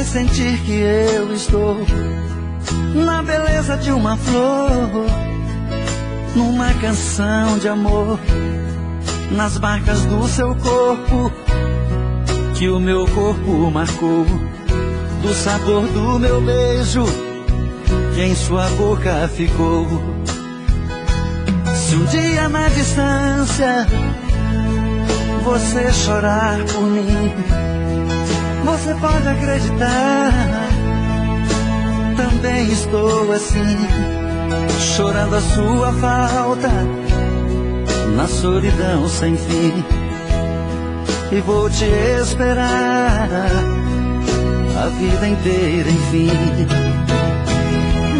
sentir que eu estou na beleza de uma flor, numa canção de amor, nas marcas do seu corpo, que o meu corpo marcou, do sabor do meu beijo, que em sua boca ficou. Se um dia na distância você chorar por mim, você pode acreditar, também estou assim, chorando a sua falta, na solidão sem fim. E vou te esperar a vida inteira, enfim.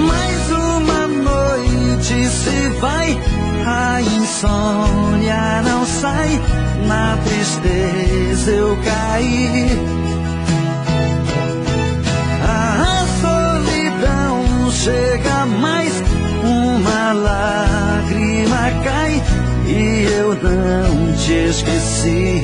Mais uma noite se vai, a insônia não sai, na tristeza eu caí. A solidão chega mais, uma lágrima cai, e eu não te esqueci.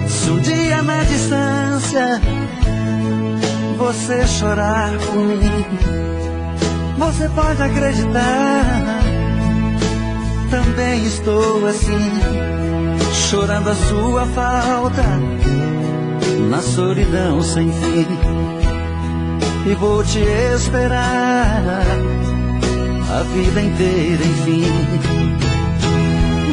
Se um dia na distância você chorar por mim, você pode acreditar, também estou assim, chorando a sua falta, na solidão sem fim. E vou te esperar a vida inteira, enfim.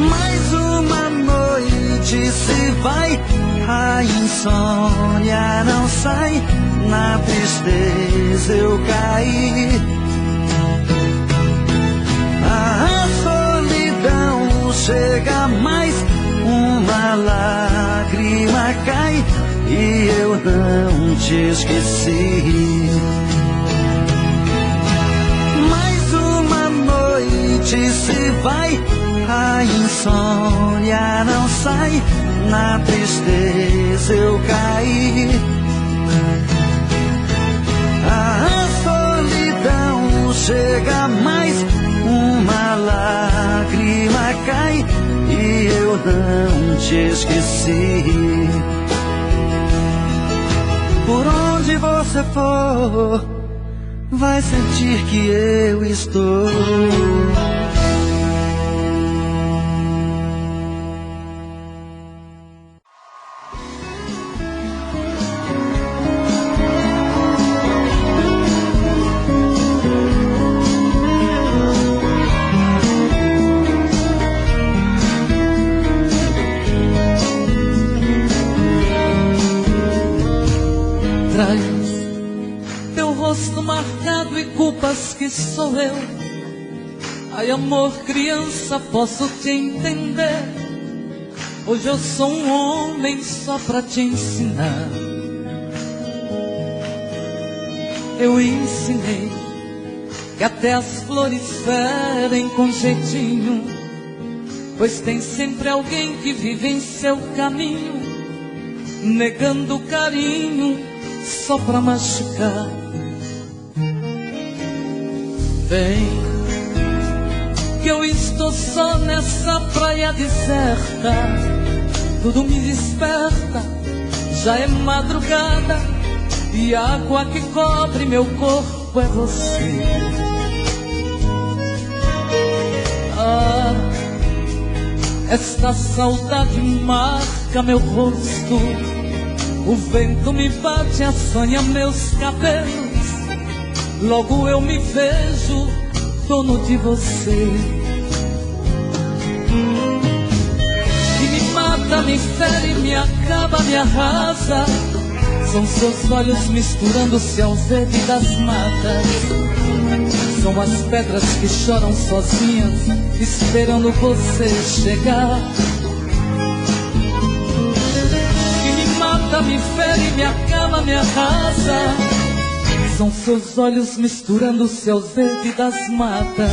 Mais uma noite se vai, a insônia não sai, na tristeza eu caí. A solidão chega mais, uma lágrima cai, e eu não te esqueci. Mais uma noite se vai, a insônia não sai, na tristeza eu caí. A solidão chega mais, uma lágrima cai, e eu não te esqueci. Por onde você for, vai sentir que eu estou. Teu rosto marcado e culpas que sou eu. Ai amor, criança, posso te entender. Hoje eu sou um homem só pra te ensinar. Eu ensinei que até as flores ferem com jeitinho, pois tem sempre alguém que vive em seu caminho, negando carinho só pra machucar. Vem, que eu estou só nessa praia deserta, tudo me desperta, já é madrugada, e a água que cobre meu corpo é você. Ah, esta saudade marca meu rosto, o vento me bate, assanha meus cabelos, logo eu me vejo dono de você. E me mata, me fere, me acaba, me arrasa, são seus olhos misturando-se ao verde das matas, são as pedras que choram sozinhas, esperando você chegar. Me fere, me acaba, me arrasa, são seus olhos misturando-se ao verde das matas,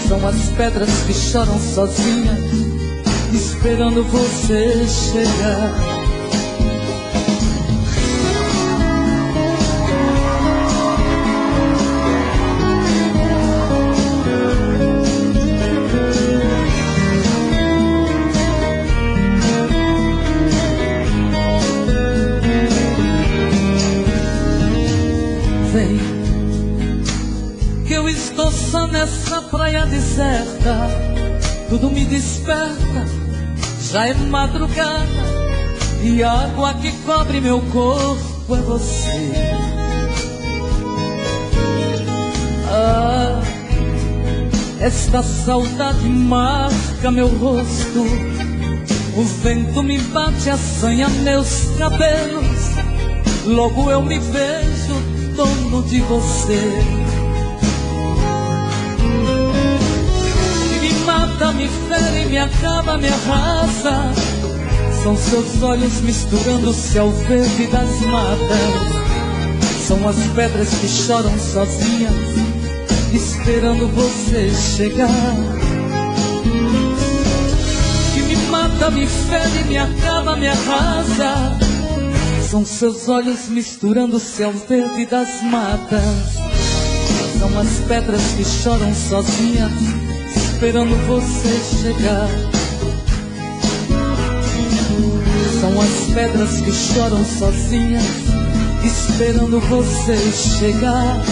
são as pedras que choram sozinhas, esperando você chegar. Vem, que eu estou só nessa praia deserta, tudo me desperta, já é madrugada, e a água que cobre meu corpo é você. Ah, esta saudade marca meu rosto, o vento me bate, assanha meus cabelos, logo eu me vejo dono de você. Me mata, me fere, me acaba, me arrasa, são seus olhos misturando-se ao verde das matas, são as pedras que choram sozinhas, esperando você chegar. Que me mata, me fere, me acaba, me arrasa, são seus olhos misturando-se ao verde das matas, são as pedras que choram sozinhas, esperando você chegar. São as pedras que choram sozinhas, esperando você chegar.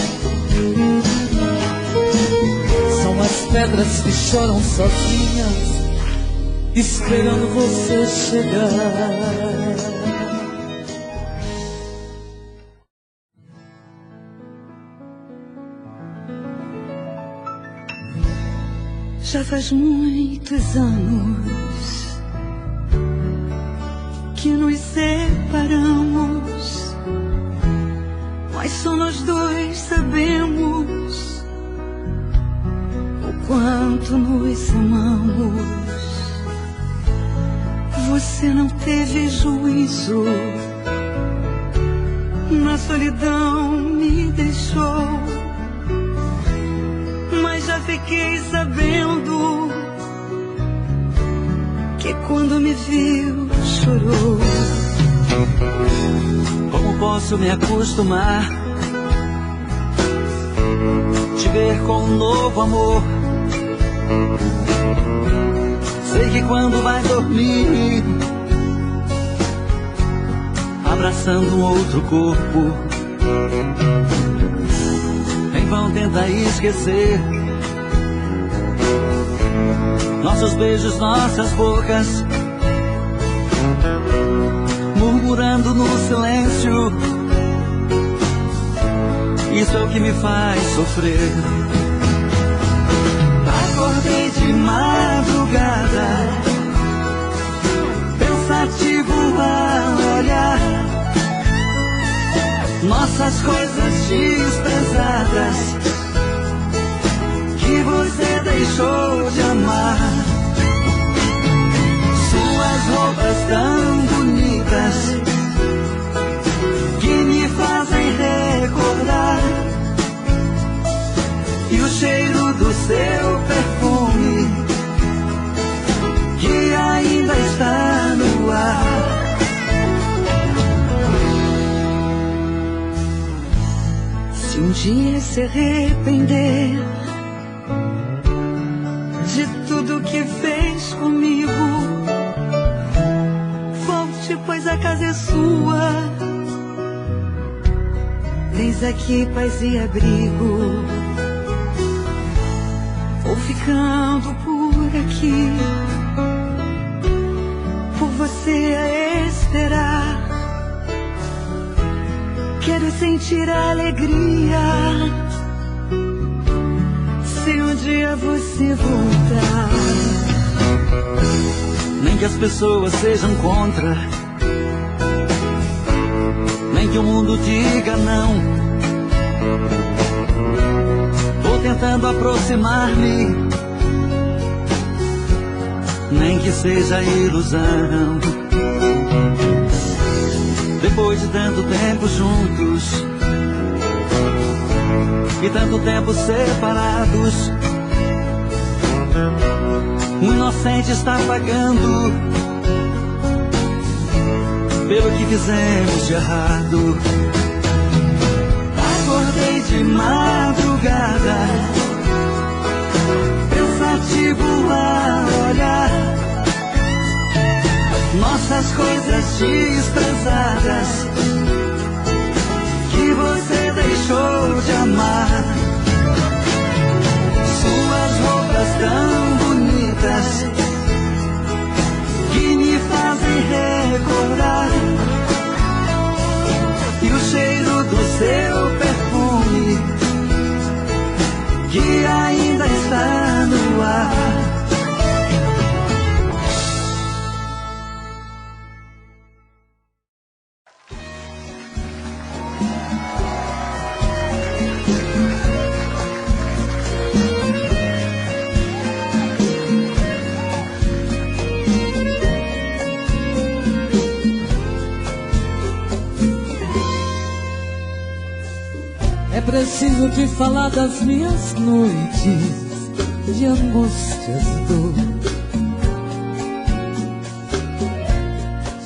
São as pedras que choram sozinhas, esperando você chegar. Já faz muitos anos que nos separamos, mas só nós dois sabemos o quanto nos amamos. Você não teve juízo, na solidão me deixou, mas já fiquei sabendo que quando me viu chorou. Como posso me acostumar, te ver com um novo amor? Sei que quando vai dormir, abraçando um outro corpo, em vão tenta esquecer nossos beijos, nossas bocas, murmurando no silêncio. Isso é o que me faz sofrer. Acordei de madrugada, pensativo a olhar nossas coisas desprezadas que você deixou de amar. Suas roupas tão bonitas que me fazem recordar, e o cheiro do seu perfume que ainda está no ar. Se um dia se arrepender de tudo que fez comigo, volte, pois a casa é sua. Tens aqui paz e abrigo. Vou ficando por aqui, por você a esperar. Quero sentir a alegria se um dia você voltar. Nem que as pessoas sejam contra, nem que o mundo diga não, vou tentando aproximar-me, nem que seja ilusão. Depois de tanto tempo juntos e tanto tempo separados, O inocente está pagando pelo que fizemos de errado. Acordei de madrugada, pensativo a olhar nossas coisas desprezadas que você deixou de amar. Suas roupas tão bonitas que me fazem recordar, e o cheiro do seu perfume que ainda está no ar. Preciso te falar das minhas noites de angústias e dor.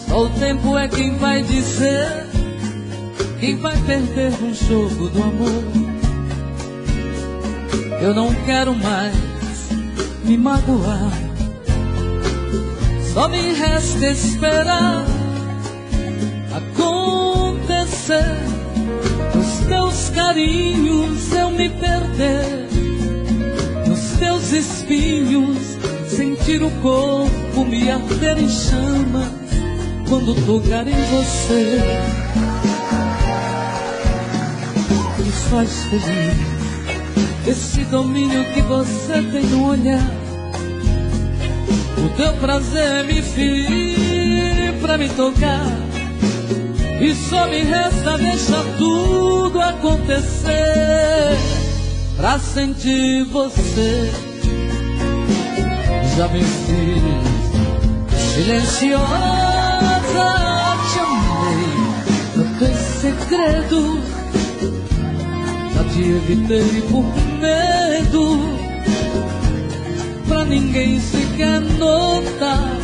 Só o tempo é quem vai dizer, quem vai perder no jogo do amor. Eu não quero mais me magoar, só me resta esperar acontecer. Nos teus carinhos eu me perder, nos teus espinhos sentir o corpo me arder em chamas quando tocar em você. Me faz feliz esse domínio que você tem no olhar, o teu prazer me ferir pra me tocar. E só me resta deixar tudo acontecer pra sentir você. Já me fiz silenciosa, te amei tanto em segredo, já te evitei por medo, pra ninguém sequer notar.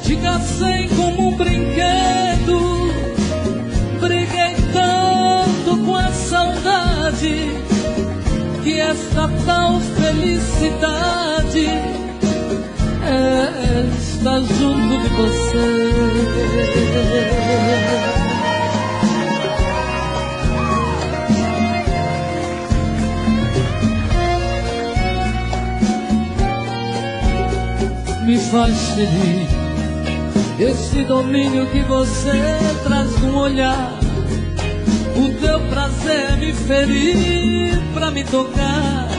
Te cacei como um brinquedo, briguei tanto com a saudade, que esta tal felicidade é estar junto de você. Me faz feliz esse domínio que você traz num olhar, o teu prazer me ferir pra me tocar.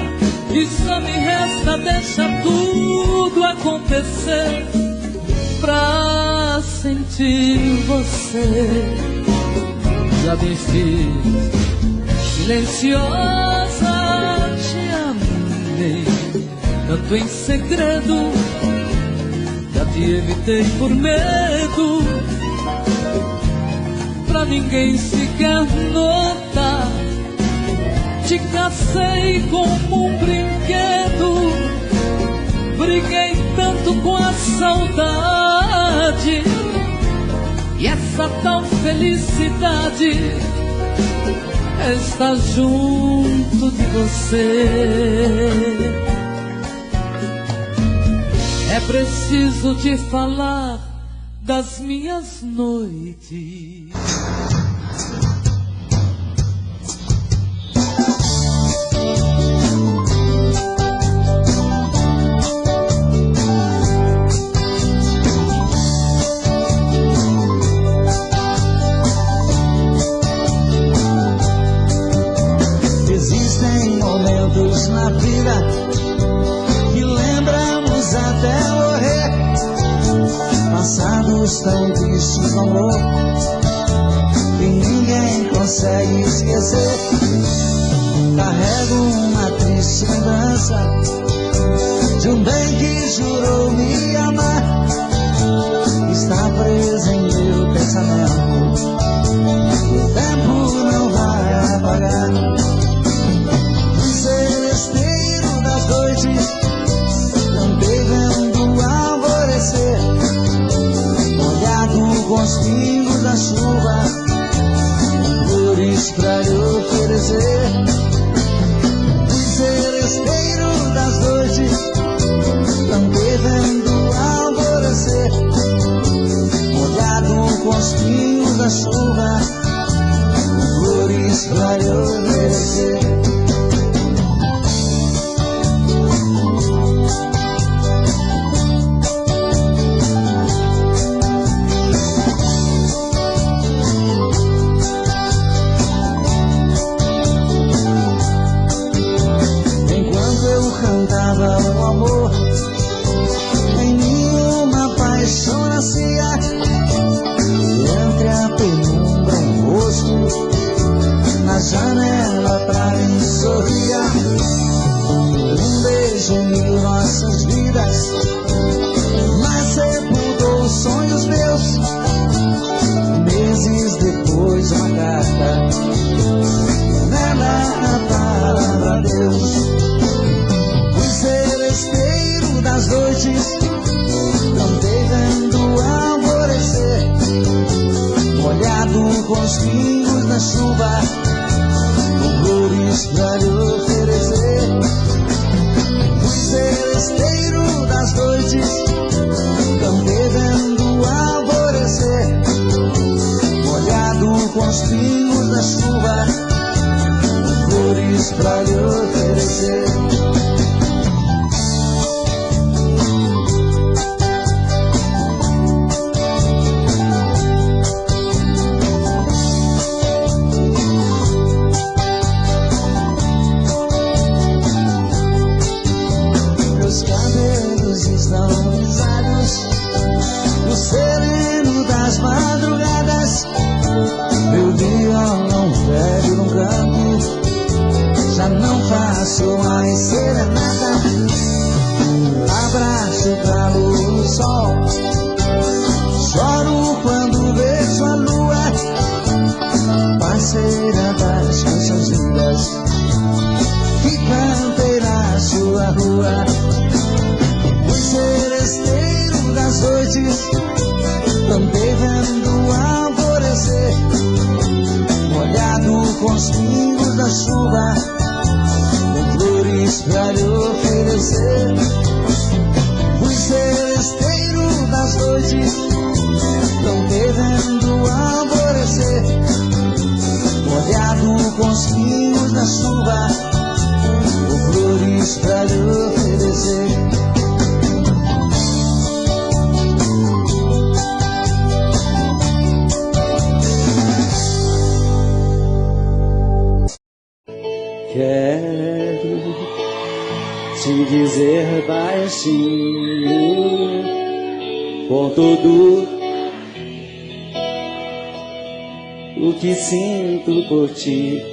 E só me resta deixar tudo acontecer pra sentir você. Já me fiz silenciosa, te amei tanto em segredo, já te evitei por medo, pra ninguém sequer notar. Te cacei como um brinquedo, briguei tanto com a saudade, e essa tal felicidade é estar junto de você. É preciso te falar das minhas noites. Existem momentos na vida que lembramos até morrer, passados tão tristes no amor que ninguém consegue esquecer. Carrego uma triste lembrança de um bem que jurou me amar, está preso em meu pensamento, o tempo não vai apagar. No celesteiro das noites oferecer. Fui seresteiro das noites, também vendo alvorecer, molhado com os pingos da chuva, flores pra lhe oferecer. Cantava o amor, em mim uma paixão nascia, e entre a penumbra um rosto na janela pra mim sorria. Um beijo uniu nossas vidas, mas sepultou os sonhos meus. Meses depois uma carta, nela a palavra Deus. Seresteiro das noites, cantei vendo alvorecer, molhado com os pingos da chuva, com flores pra lhe oferecer. Fui seresteiro das noites, cantei vendo alvorecer, molhado com os pingos da chuva, com flores pra lhe oferecer. Estão grisalhos no sereno das madrugadas. Meu violão velho no canto, já não faço mais serenata. Abraço o calor do sol, choro quando vejo a lua, parceira das canções lindas que cantei na sua rua. Seresteiro das noites, também vendo alvorecer, molhado com os pingos da chuva, com flores pra lhe oferecer. Fui seresteiro das noites, também vendo alvorecer, molhado com os pingos da chuva, com flores pra lhe oferecer. Quero te dizer baixinho, com tudo o que sinto por ti.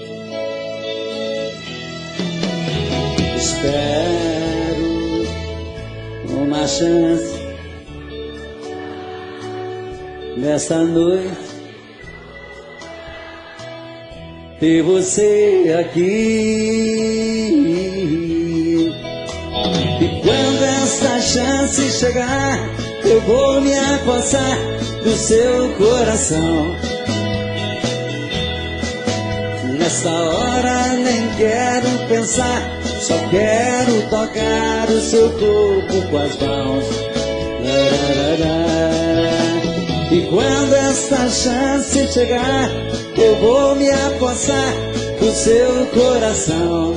Espero uma chance nessa noite, ter você aqui. E quando essa chance chegar, eu vou me apossar do seu coração. Nessa hora nem quero pensar, só quero tocar o seu corpo com as mãos. E quando essa chance chegar, eu vou me apossar do seu coração.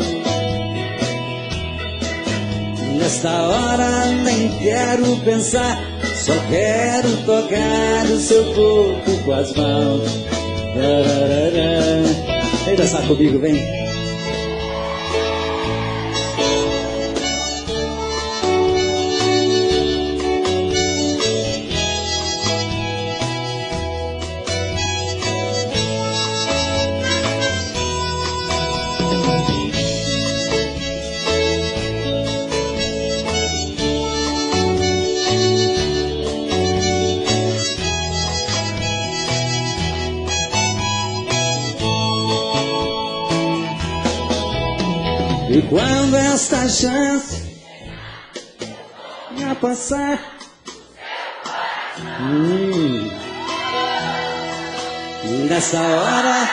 Nesta hora nem quero pensar, só quero tocar o seu corpo com as mãos. Vem dançar comigo, vem. E quando esta chance me passar, nessa hora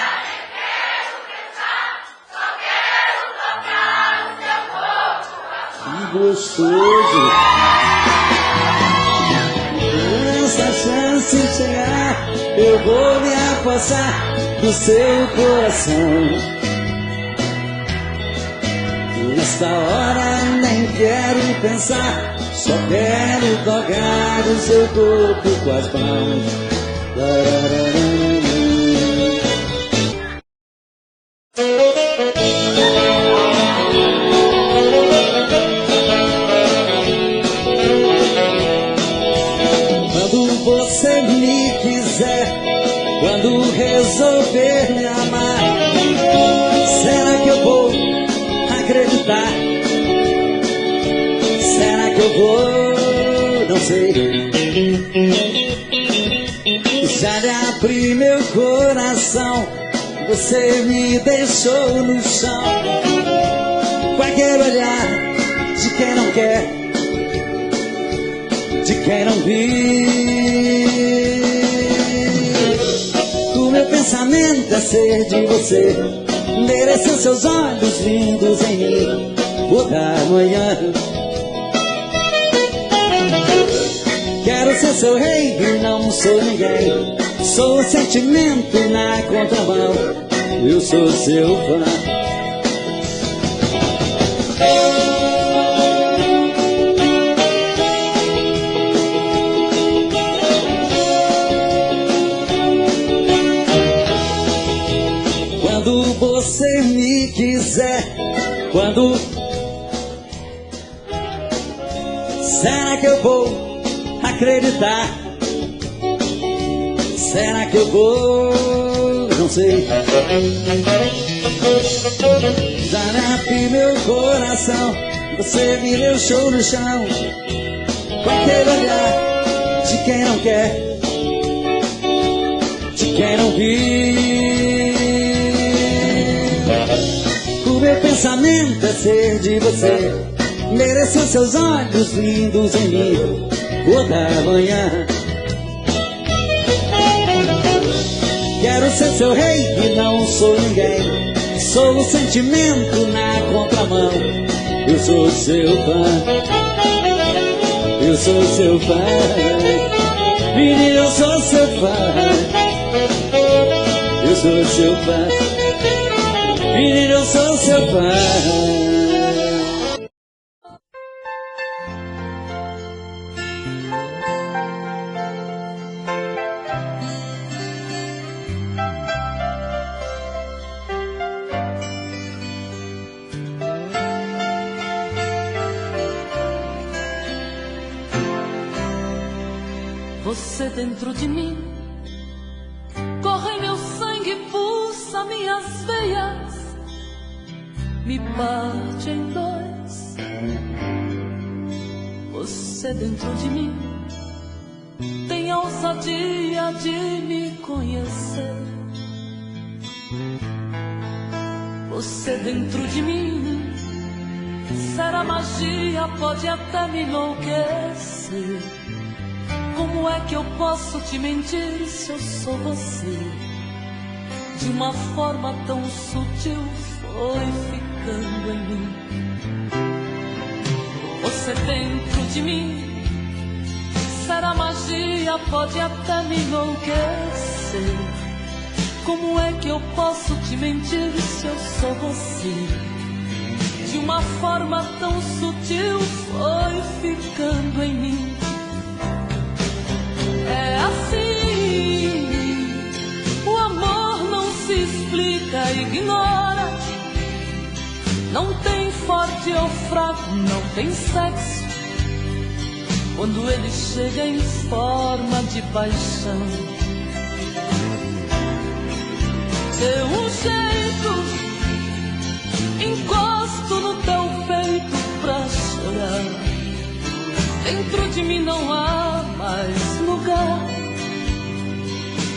gostoso. Essa chance chegar, eu vou me apossar do seu coração. Nesta hora nem quero pensar, só quero tocar o seu corpo com as mãos. Quando você me quiser, quando resolver me amar, será que eu vou acreditar? Será que eu vou? Não sei. Já lhe abri meu coração, você me deixou no chão. Com aquele olhar de quem não quer, de quem não vive. O meu pensamento é ser de você, merecer seus olhos lindos em mim por da manhã. Quero ser seu rei e não sou ninguém, sou o sentimento na contramão, eu sou seu fã. Quando você me quiser, quando... Será que eu vou acreditar? Será que eu vou? Não sei. Já abri meu coração, você me deixou no chão. Com aquele olhar de quem não quer, de quem não vive. O meu pensamento é ser de você, merecer seus olhos lindos em mim toda manhã. Quero ser seu rei e não sou ninguém, sou o sentimento na contramão, eu sou seu fã, eu sou seu fã, menino, eu sou seu fã, eu sou seu fã, menino, eu sou seu fã. Você dentro de mim, corre meu sangue, pulsa minhas veias, me parte em dois. Você dentro de mim, tem a ousadia de me conhecer. Você dentro de mim, será magia, pode até me enlouquecer. Como é que eu posso te mentir se eu sou você? De uma forma tão sutil foi ficando em mim. Você dentro de mim, será magia, pode até me enlouquecer. Como é que eu posso te mentir se eu sou você? De uma forma tão sutil foi ficando em mim. É assim, o amor não se explica, ignora. Não tem forte ou fraco, não tem sexo. Quando ele chega em forma de paixão, deu um jeito, encosto no teu peito pra chorar. Dentro de mim não há mais lugar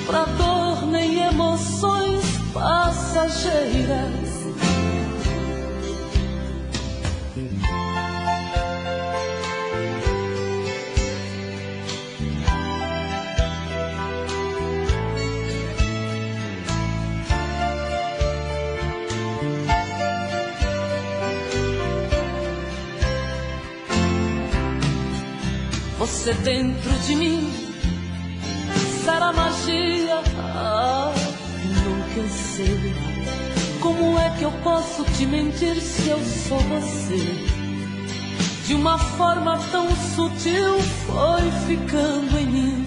pra dor nem emoções passageiras. você dentro de mim será magia a enlouquecer. Como é que eu posso te mentir se eu sou você? De uma forma tão sutil foi ficando em mim.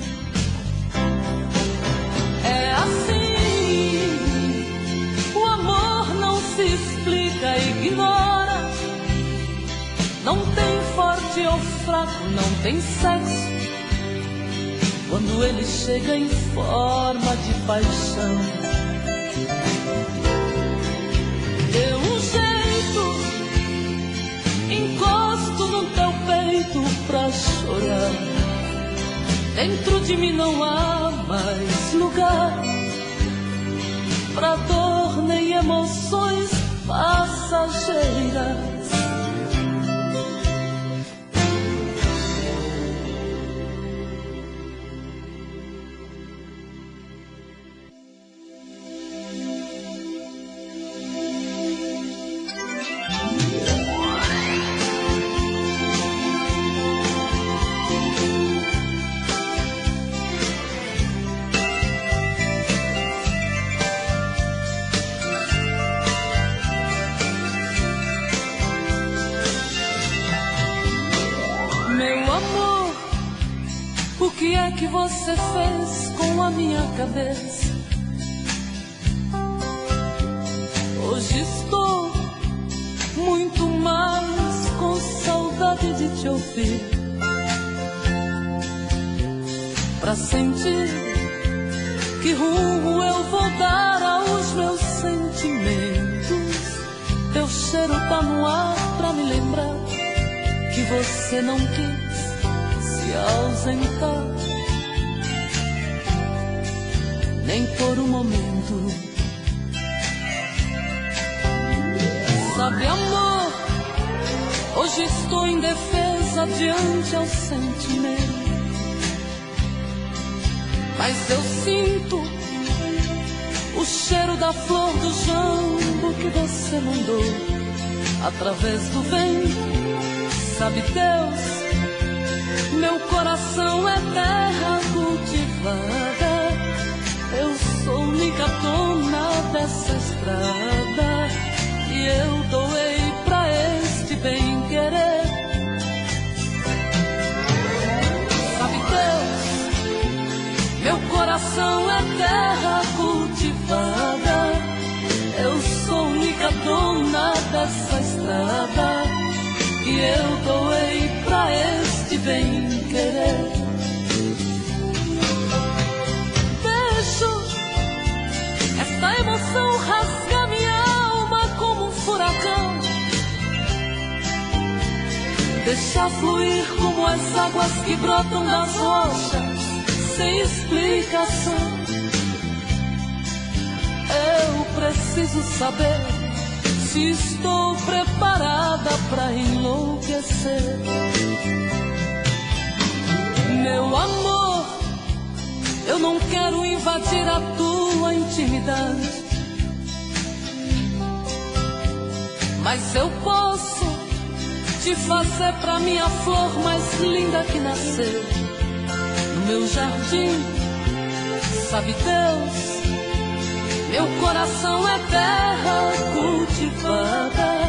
É assim, o amor não se explica, ignora. Não tem forte ou fraco, não tem sexo. Quando ele chega em forma de paixão, dê um jeito, encosto no teu peito pra chorar. Dentro de mim não há mais lugar pra dor nem emoções passageiras. O que é que você fez com a minha cabeça? Hoje estou muito mais com saudade de te ouvir, pra sentir que rumo eu vou dar aos meus sentimentos. Teu cheiro tá no ar pra me lembrar que você não quis se ausentar, nem por um momento. Sabe, amor, hoje estou indefesa diante ao sentimento, mas eu sinto o cheiro da flor do jambo que você mandou através do vento. Sabe, Deus, meu coração é terra cultivada. Eu sou única dona dessa estrada e eu doei pra este bem-querer. Sabe, Deus, meu coração é terra cultivada. Eu sou única dona dessa estrada e eu doei pra este bem-querer. Deixo esta emoção rasgar minha alma como um furacão, deixar fluir como as águas que brotam das rochas sem explicação. Eu preciso saber se estou preparada pra enlouquecer. Meu amor, eu não quero invadir a tua intimidade, mas eu posso te fazer pra minha flor mais linda que nasceu no meu jardim. Sabe, Deus, meu coração é terra cultivada.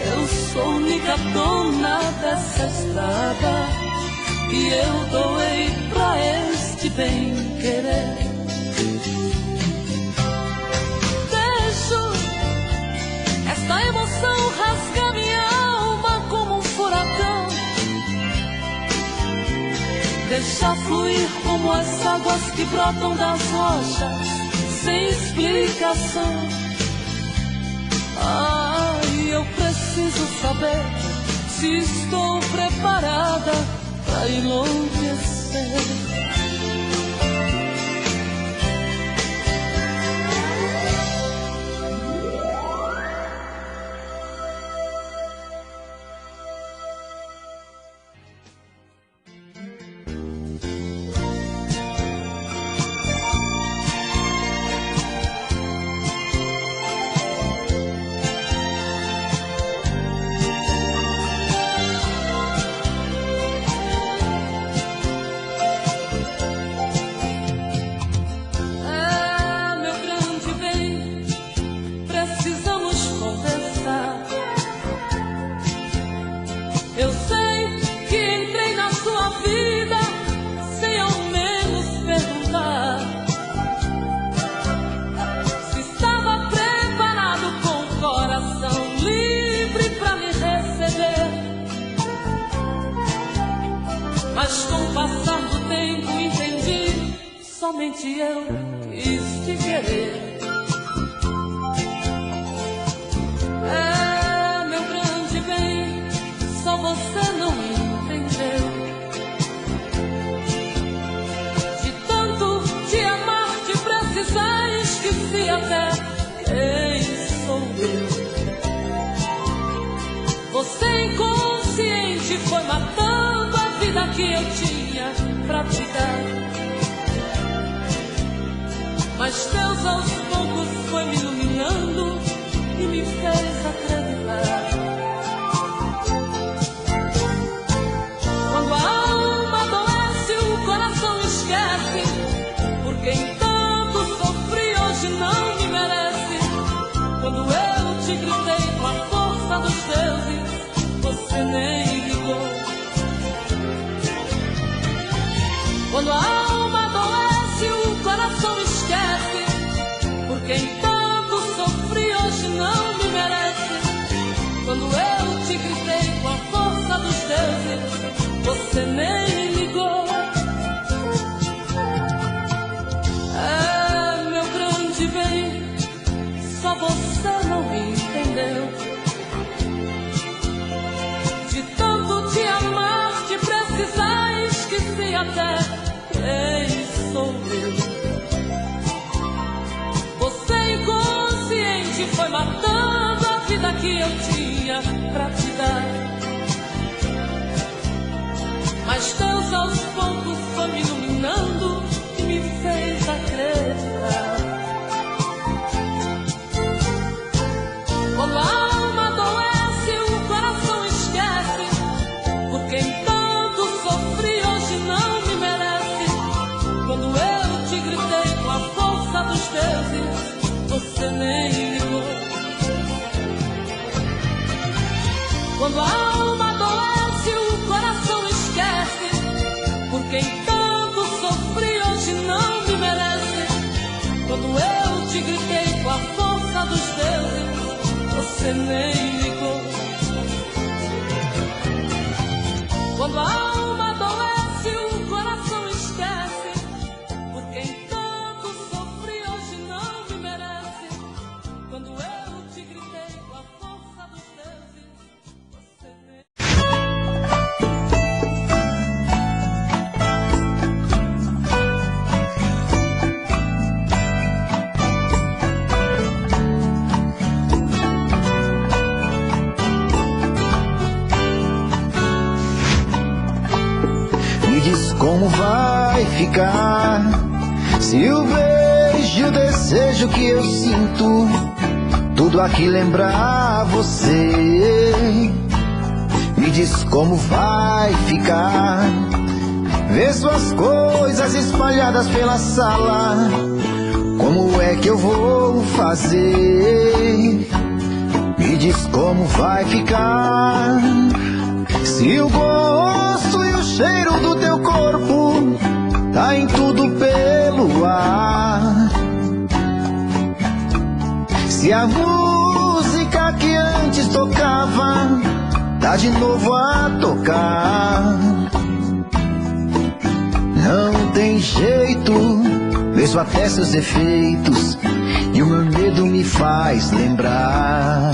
Eu sou única dona dessa estrada e eu doei pra este bem-querer. Deixo esta emoção rasgar minha alma como um furacão, deixar fluir como as águas que brotam das rochas sem explicação. Ai, eu preciso saber se estou preparada pra enlouquecer. Mas com o passar do tempo entendi, somente eu quis te querer. É meu grande bem, só você não entendeu. De tanto te amar, te precisar, esqueci até quem sou eu. Você inconsciente foi matando a vida que eu tinha pra te dar. Mas Deus aos poucos foi me iluminando e me fez acreditar. Quando a alma adoece, o coração esquece. Por quem tanto sofri hoje não me merece. Quando eu te gritei com a força dos deuses, você nem ligou. Quando a alma adoece, o coração esquece. Por quem tanto sofri hoje não me merece. Quando eu te gritei com a força dos deuses, você nem ligou. É meu grande bem, só você não me entendeu. De tanto te amar, te precisar, esqueci até quem sou eu. Você inconsciente foi matando a vida que eu tinha pra te dar. Mas Deus aos poucos foi me iluminando e me fez acreditar. Quando a alma adoece, o coração esquece. Por quem tanto sofri hoje não me merece. Quando eu te gritei com a força dos deuses, você nem ligou. Quando a alma adoece, o coração esquece. Por quem tanto sofri hoje não me merece. Quando eu te gritei com a força dos deuses, você nem ligou. Quando a alma adoece, o coração esquece. Por quem tanto sofri hoje não me merece. Quando eu te gritei com a força dos deuses, você nem... Como vai ficar se o beijo e o desejo que eu sinto tudo aqui lembrar você? Me diz como vai ficar ver suas coisas espalhadas pela sala. Como é que eu vou fazer? Me diz como vai ficar se o gosto e o cheiro do teu corpo tá em tudo pelo ar. Se a música que antes tocava tá de novo a tocar. Não tem jeito, vejo até seus defeitos e o meu medo me faz lembrar.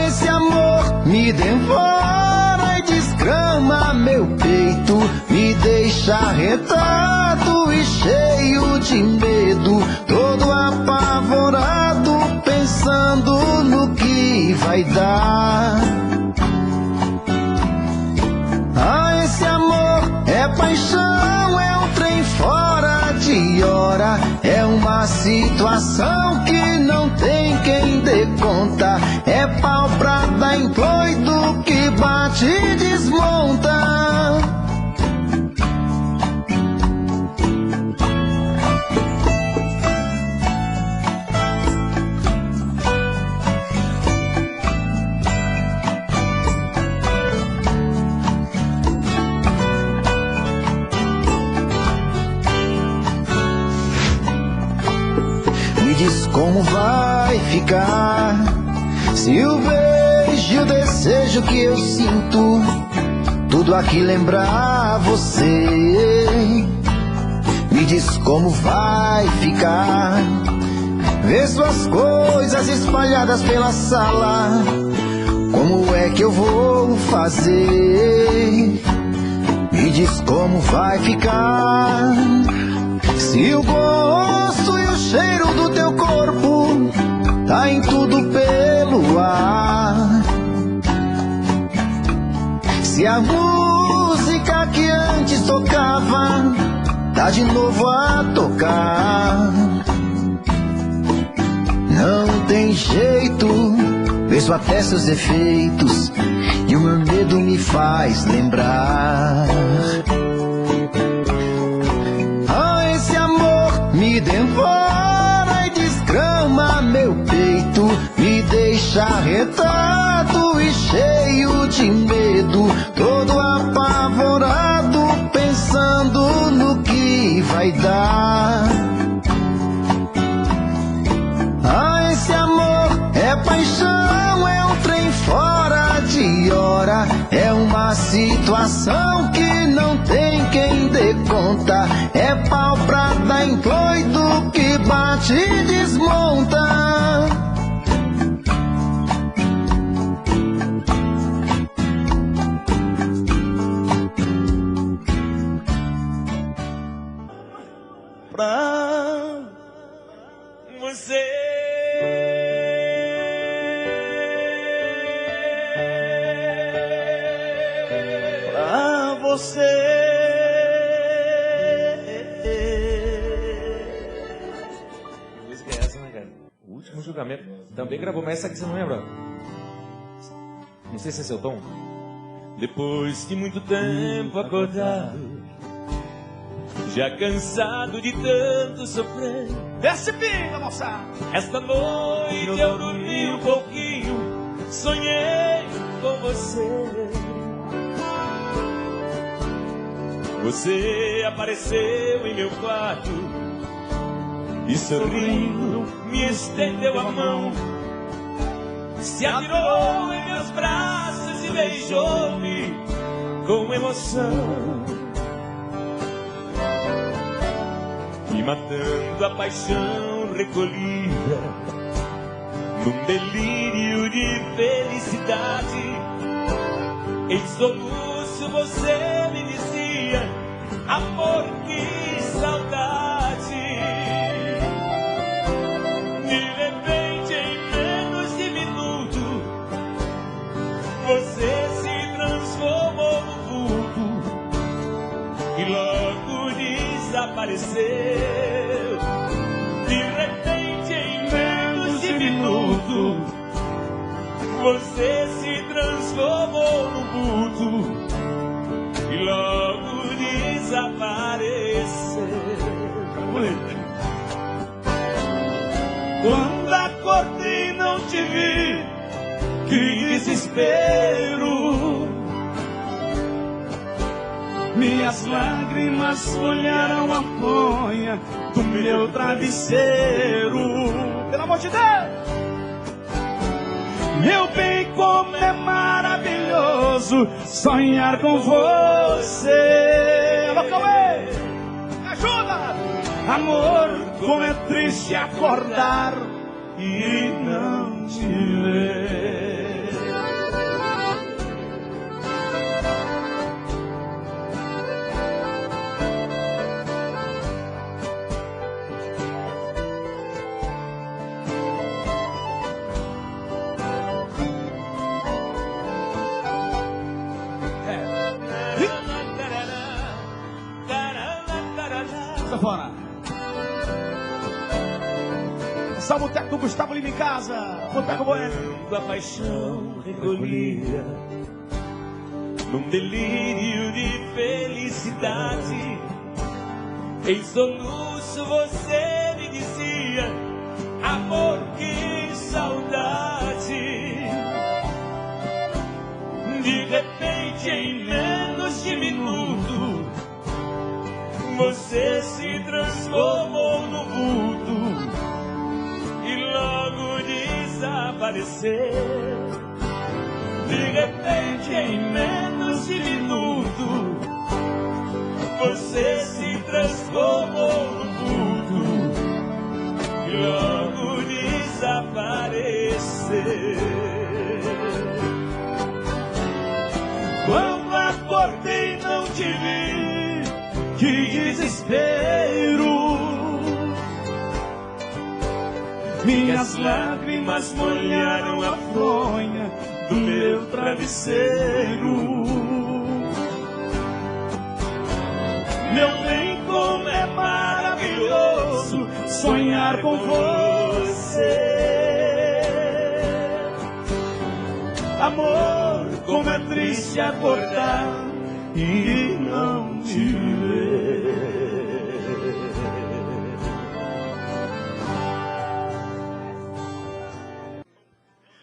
Esse amor me devora e desgrama meu peito, me deixa arretado e cheio de medo, todo apavorado, pensando no que vai dar. Esse amor é paixão, é um trem fora de hora, é uma situação que não tem quem dê conta, é pau pra dar em doido que bate e desmonta. Diz como vai ficar se o beijo e o desejo que eu sinto tudo aqui lembrar você. Me diz como vai ficar, vê suas coisas espalhadas pela sala. Como é que eu vou fazer? Me diz como vai ficar, se o gosto e o cheiro do teu corpo tá em tudo pelo ar. Se a música que antes tocava tá de novo a tocar. Não tem jeito, vejo até seus defeitos e o meu medo me faz lembrar. Ah, esse amor me devora e desgrama meu peito, me deixa retado e cheio de medo, todo apavorado, pensando no que vai dar. Ah, esse amor é paixão, é um trem fora de hora, é uma situação que não tem quem dê conta, é pau pra dar em doido que bate e desmonta. Pra você pra você. Que música é essa, né, cara? O Último Julgamento. Também gravou, mas essa aqui você não lembra? Não sei se é seu tom. Depois de muito tempo acordado, já cansado de tanto sofrer, Desce pinga, moçada. esta noite eu dormi um pouquinho, sonhei com você. Você apareceu em meu quarto e sorrindo me estendeu a mão, se atirou em meus braços e beijou-me com emoção. E matando a paixão recolhida num delírio de felicidade, em soluço você me dizia: amor, que saudade. De repente, em menos de minuto, você se transformou no vulto e logo desapareceu. De repente, em menos de minuto, você se transformou no vulto e logo desapareceu. Quando acordei não te vi, que desespero. Minhas lágrimas molharam a ponha do meu travesseiro. Pelo amor de Deus. Meu bem, como é maravilhoso sonhar com você. Alô, Cauê. Me ajuda. Amor, como é triste acordar e não te ver. Fora. Salve do Gustavo Lima em casa. Boteco Bueno. A paixão recolhida num delírio de felicidade, em soluço você me dizia: amor, que saudade. De repente, em menos de minuto, você se transformou no vulto e logo desapareceu. De repente, em menos fosse minuto, você se transformou no vulto e logo desapareceu. Quando acordei não te vi, que desespero. Minhas lágrimas molharam a fronha do meu travesseiro. Meu bem, como é maravilhoso sonhar com você. Amor, como é triste acordar e não te ver.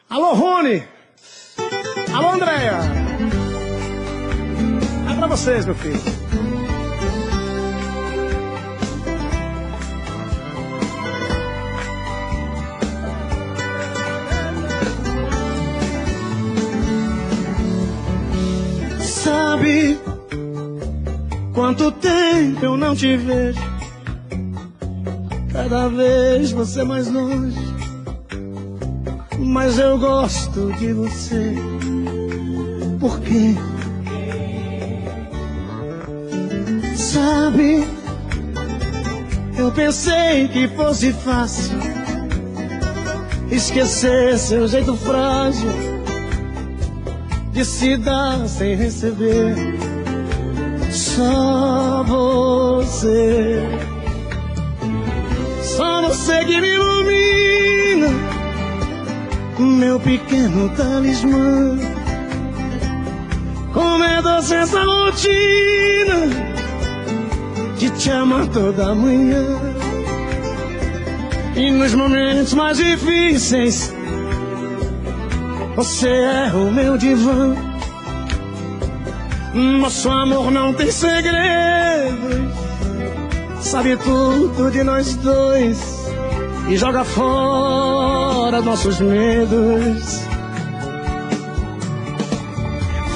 Alô, Rony! Alô, Andréia! É pra vocês, meu filho. Sabe quanto tempo eu não te vejo? Cada vez você mais longe. Mas eu gosto de você. Por quê? Sabe, eu pensei que fosse fácil esquecer seu jeito frágil de se dar sem receber. Só você que me ilumina, meu pequeno talismã. Como é doce essa rotina de te amar toda manhã. E nos momentos mais difíceis você é o meu divã. Nosso amor não tem segredos, sabe tudo de nós dois e joga fora nossos medos.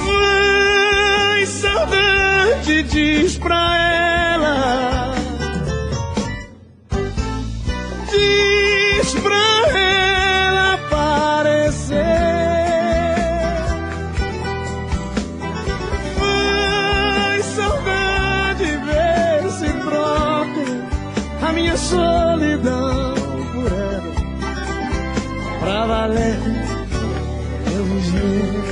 Vai, saudade, diz pra ela, diz pra ela aparecer. Vai, saudade, ver se troca a minha solidão por ela, pra valer eu viver.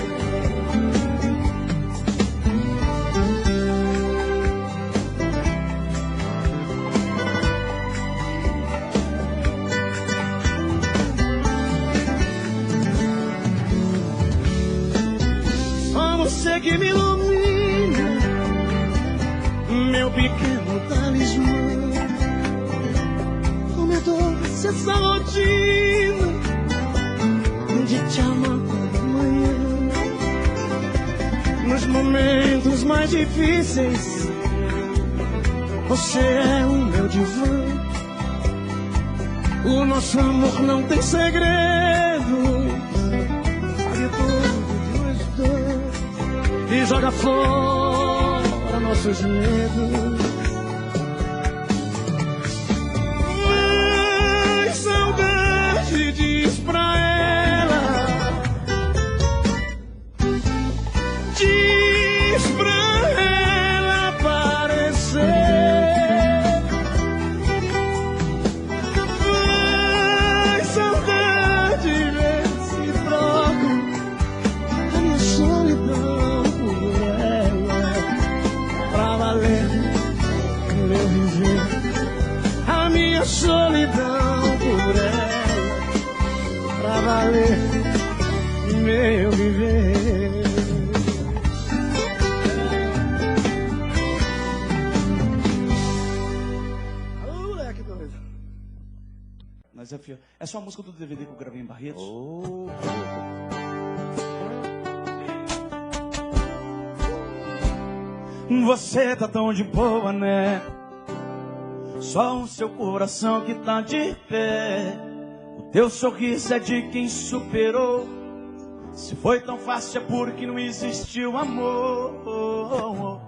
Só você que me ilumina, meu pequeno talismã. Como é doce essa rotina de te amar toda manhã. Nos momentos mais difíceis você é o meu divã. O nosso amor não tem segredo, sabe tudo de nós dois e joga fora nossos medos. Ai, saudade, diz pra ela, diz pra ela aparecer. Ai, saudade, ver se troca a minha solidão por ela, pra valer meu viver. A minha solidão por ela, pra valer meu viver. Alô, moleque doido. Mas é só a música do DVD que eu gravei em Barretos. Você tá tão de boa, né? Só o seu coração que tá de pé. O teu sorriso é de quem superou Se foi tão fácil é porque não existiu amor.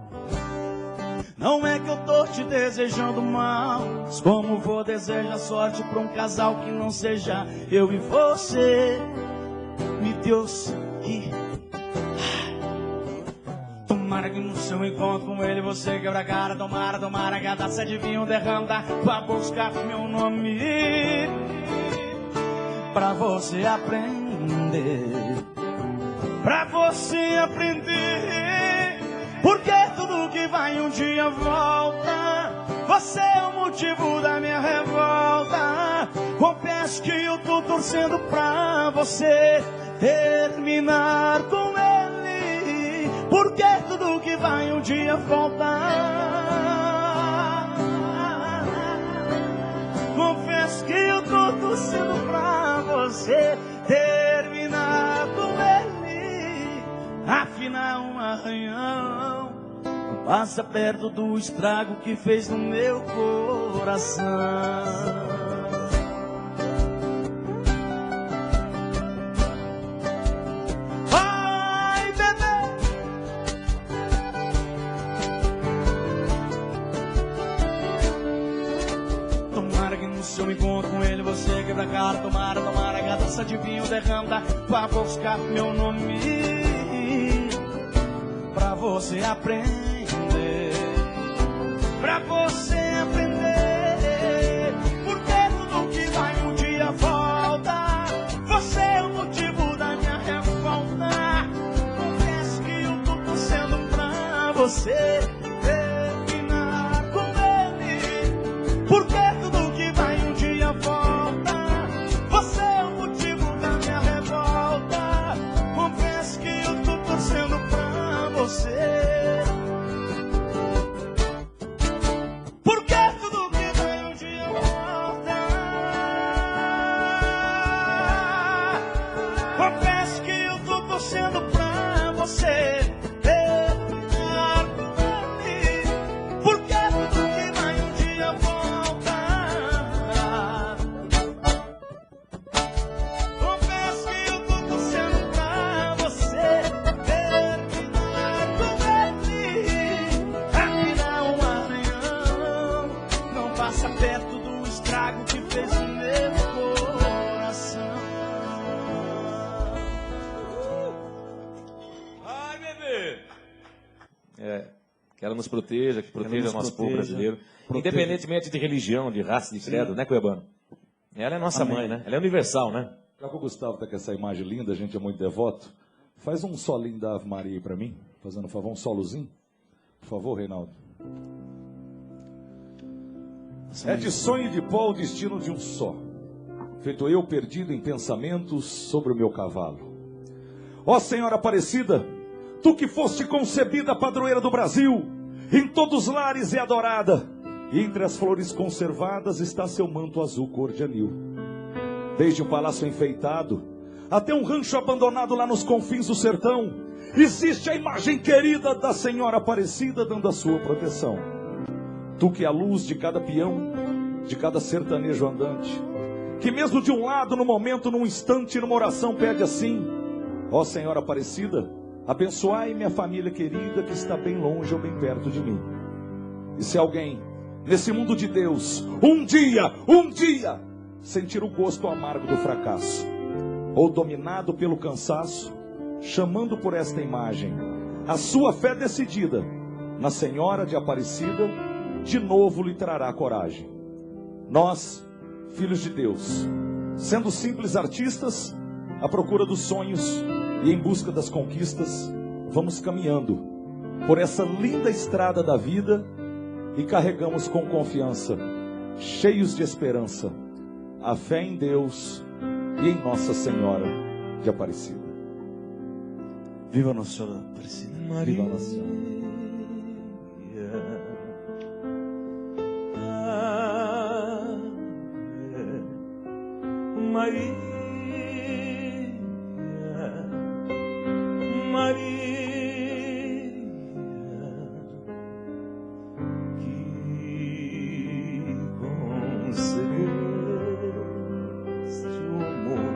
Não é que eu tô te desejando mal, mas como vou desejar sorte pra um casal que não seja eu e você. Me Deus, tomara que no seu encontro com ele você quebra a cara. Tomara que a taça adivinha um derrame da pra buscar meu nome, pra você aprender, pra você aprender. Porque tudo que vai um dia volta. Você é o motivo da minha revolta. Confesso que eu tô torcendo pra você terminar com ele. Porque tudo que vai um dia volta. Confesso que eu tô torcendo pra você terminar com ele. Afinal, um arranhão não passa perto do estrago que fez no meu coração. Ai, bebê, tomara que no seu encontro com ele você quebra a cara. Tomara que a taça de vinho derrama pra buscar meu nome, pra você aprender, pra você aprender. Porque tudo que vai um dia volta. Você é o motivo da minha revolta. Confesso que eu tô torcendo pra você terminar com ele. Porque tudo que vai um dia volta. Você é o motivo da minha revolta. Confesso que eu tô torcendo pra você. Porque tudo que vai um dia volta. Confesso que eu tô torcendo pra você terminar com ele. Porque tudo que vai um dia volta. Confesso que eu tô torcendo pra você terminar com ele. Afinal, um arranhão não passa perto do estrago que fez o meu coração. Ai, bebê! Que ela nos proteja, que proteja o nosso povo brasileiro. Independentemente de religião, de raça, de credo, né, Cuiabano? Ela é nossa mãe, né? Ela é universal, né? Já que o Gustavo tá com essa imagem linda, a gente é muito devoto. Faz um solinho da Ave Maria aí pra mim, fazendo um favor, um solozinho. Por favor, Reinaldo. É de sonho e de pó o destino de um só, feito eu perdido em pensamentos sobre o meu cavalo. Ó Senhora Aparecida, tu que foste concebida padroeira do Brasil, em todos os lares é adorada, e entre as flores conservadas está seu manto azul cor de anil. Desde um palácio enfeitado até um rancho abandonado lá nos confins do sertão, existe a imagem querida da Senhora Aparecida dando a sua proteção. Tu que é a luz de cada peão, de cada sertanejo andante, que mesmo de um lado, no momento, num instante, numa oração pede assim: ó Senhora Aparecida, abençoai minha família querida que está bem longe ou bem perto de mim. E se alguém, nesse mundo de Deus, um dia, sentir o gosto amargo do fracasso, ou dominado pelo cansaço, chamando por esta imagem a sua fé decidida na Senhora de Aparecida, de novo lhe trará coragem. Nós, filhos de Deus, sendo simples artistas, à procura dos sonhos e em busca das conquistas, vamos caminhando por essa linda estrada da vida e carregamos com confiança, cheios de esperança, a fé em Deus e em Nossa Senhora de Aparecida. Viva Nossa Senhora Aparecida. Viva Nossa Senhora. Maria, Maria, que concedeste o amor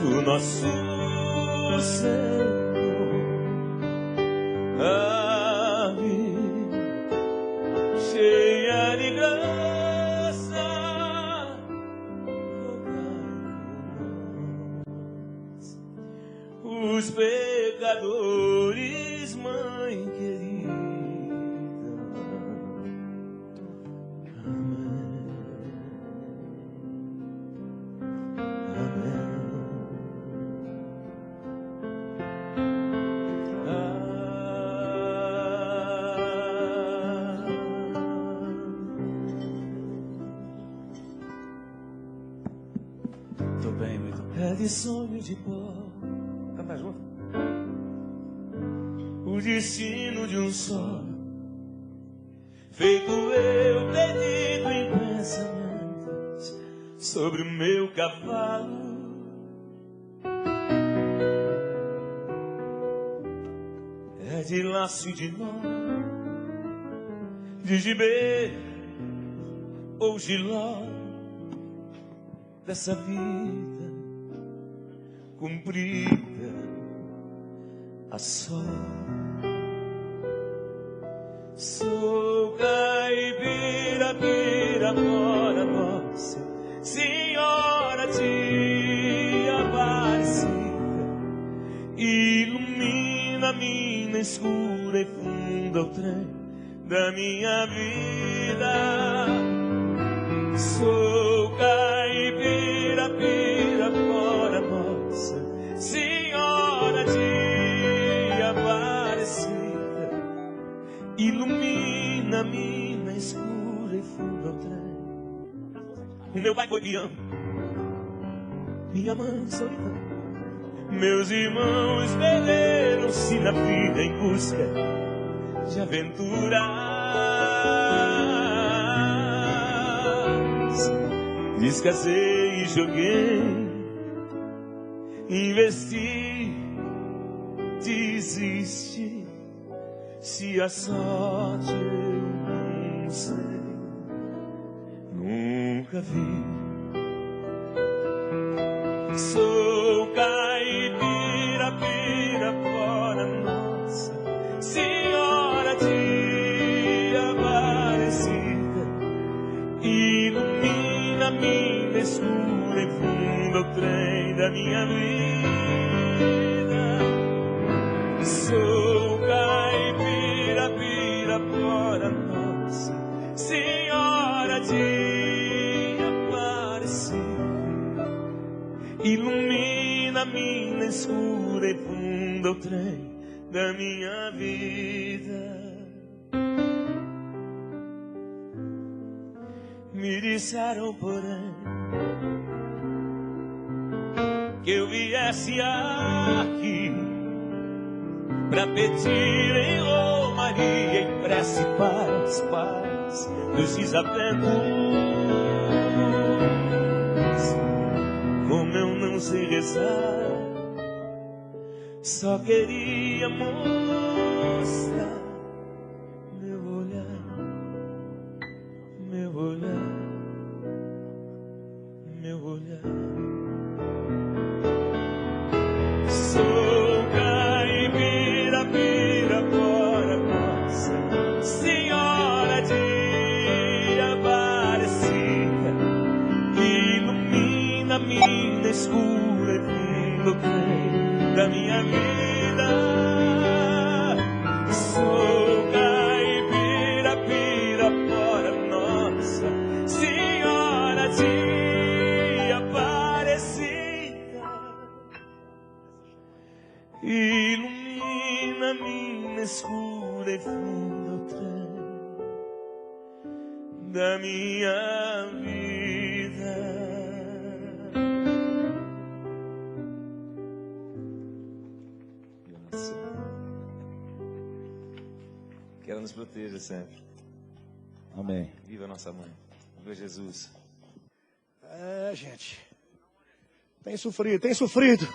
do nosso Senhor. Ave, cheia de graça, os pecadores, Mãe querida. Amém. Amém. Tô bem, muito bem. É de sonho de pó. Canta junto. O destino de um só, feito eu perdido em pensamentos sobre o meu cavalo. É de laço e de nó, de gibê ou giló, dessa vida cumprida a só. Sou caipira, Pirapora, Nossa Senhora de Aparecida, ilumina a mina escura e funda o trem da minha vida. Sou caipira, Pirapora, Nossa Senhora de Aparecida, ilumina a mina escura e funda o trem. O meu pai foi piano, minha mãe solidão, meus irmãos perderam-se na vida em busca de aventuras. Descasei e joguei, investi, desisti. Se a sorte eu não sei, nunca vi. Sou caipira, Pirapora, Nossa Senhora de Aparecida, ilumina a mina escura e funda o trem da minha vida. Sou caipira, Pirapora, Nossa Senhora de Aparecida, ilumina a mina escura e funda o trem da minha vida. Me disseram, porém, que eu viesse aqui pra pedir em romaria e prece para os pais dos desatentos. Como eu não sei rezar, só queria mostrar meu olhar, meu olhar, meu olhar. Sou caipira, Pirapora, Nossa Senhora de Aparecida, ilumina a mina escura e funda o trem da minha vida. Sou caipira, Pirapora, Nossa Senhora de Aparecida, ilumina a mina escura e funda o trem da minha vida. Que ela nos proteja sempre. Amém. Viva a nossa mãe. Viva Jesus. É, gente. Tem sofrido, tem sofrido.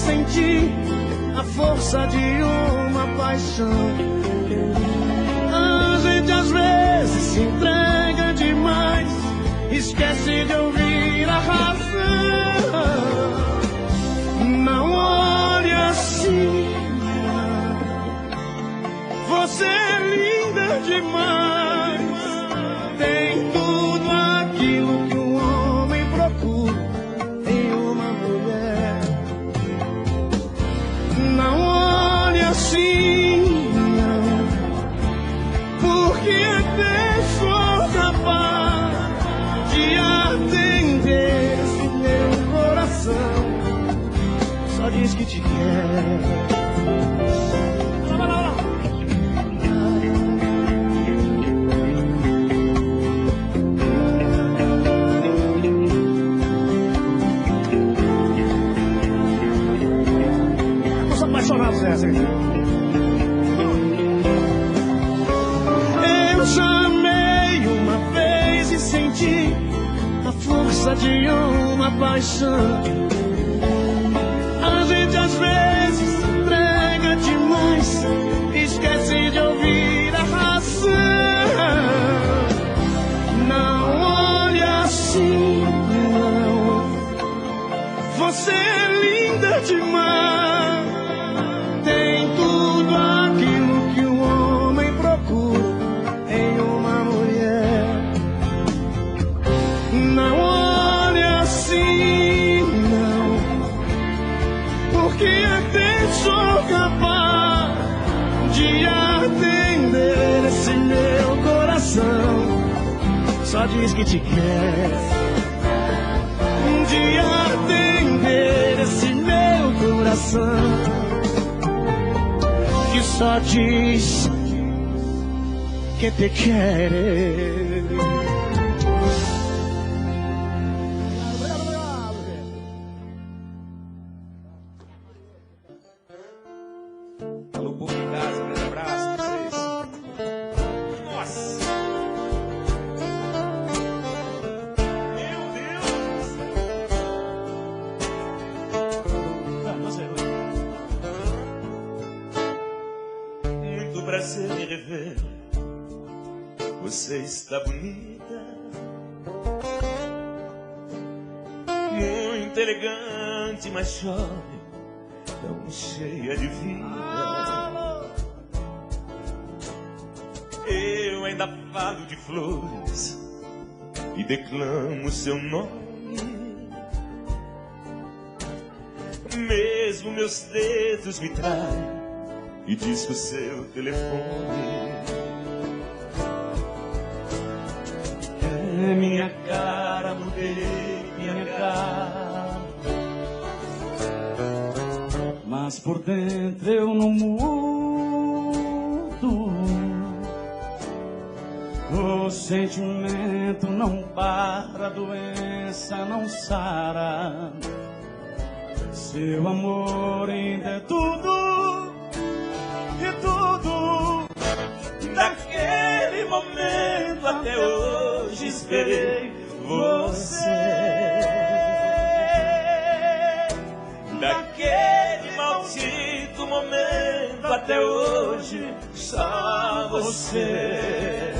senti a força de uma paixão. A gente às vezes se entrega demais, esquece de ouvir a razão. Não olhe assim, você é linda demais. Tem tudo aquilo que um homem procura em uma mulher. Não olhe assim, não, porque até sou capaz de atender esse meu coração. Só diz que te quer. Apaixonados nessa aqui. Eu já amei uma vez e senti a força de uma paixão. A gente às vezes se entrega demais, esquece de ouvir a razão. Não olhe assim, não, você é linda demais. Tem tudo aquilo que um homem procura em uma mulher. Não olhe assim, não, porque até sou capaz de atender esse meu coração. Só diz que te quer, de atender esse meu coração. Que só diz que te quer. Alô, povo em casa, grande abraço pra vocês. Nossa! Meu Deus! Muito prazer em rever. Você está bonita, muito elegante, mas jovem, tão cheia de vida. Eu ainda falo de flores e declamo seu nome. Mesmo meus dedos me traem e disco seu telefone. É minha cara, mudei minha cara, mas por dentro eu não mudo. O sentimento não para, a doença não sara. Seu amor ainda é tudo, e tudo. Daquele momento até hoje esperei você. Daquele maldito momento até hoje só você.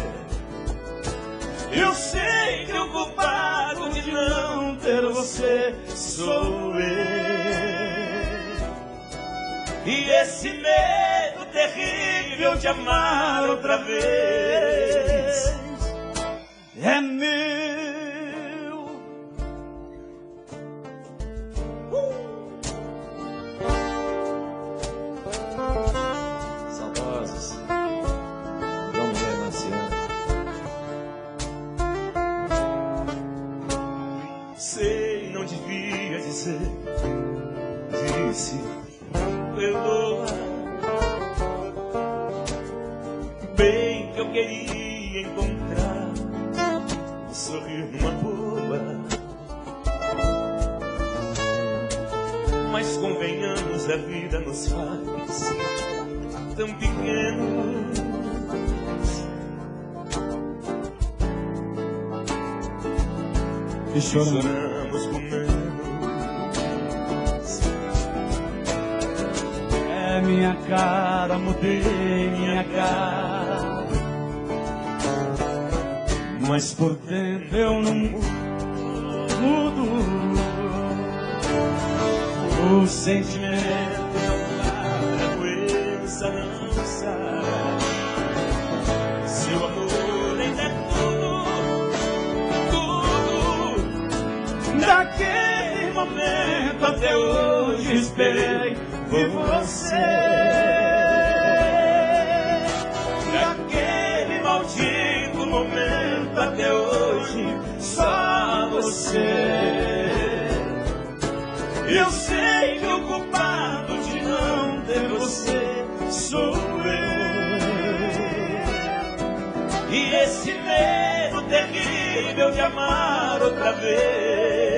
Eu sei que o culpado de não ter você sou eu. E esse medo terrível de amar outra vez é meu. saudosos da mulher marciana. Sei, não devia dizer, disse, perdoa. Bem que eu queria encontrar um sorrir numa boa, mas convenhamos, a vida nos faz tão pequenos. E choramos com menos. minha cara, mudei minha cara. Mas por dentro eu não mudo. O sentimento não doença não sai. Seu amor ainda é tudo. Daquele momento até hoje esperei por você. Daquele maldito momento até hoje, só você. Eu sei que o culpado de não ter você sou eu. E esse medo terrível de amar outra vez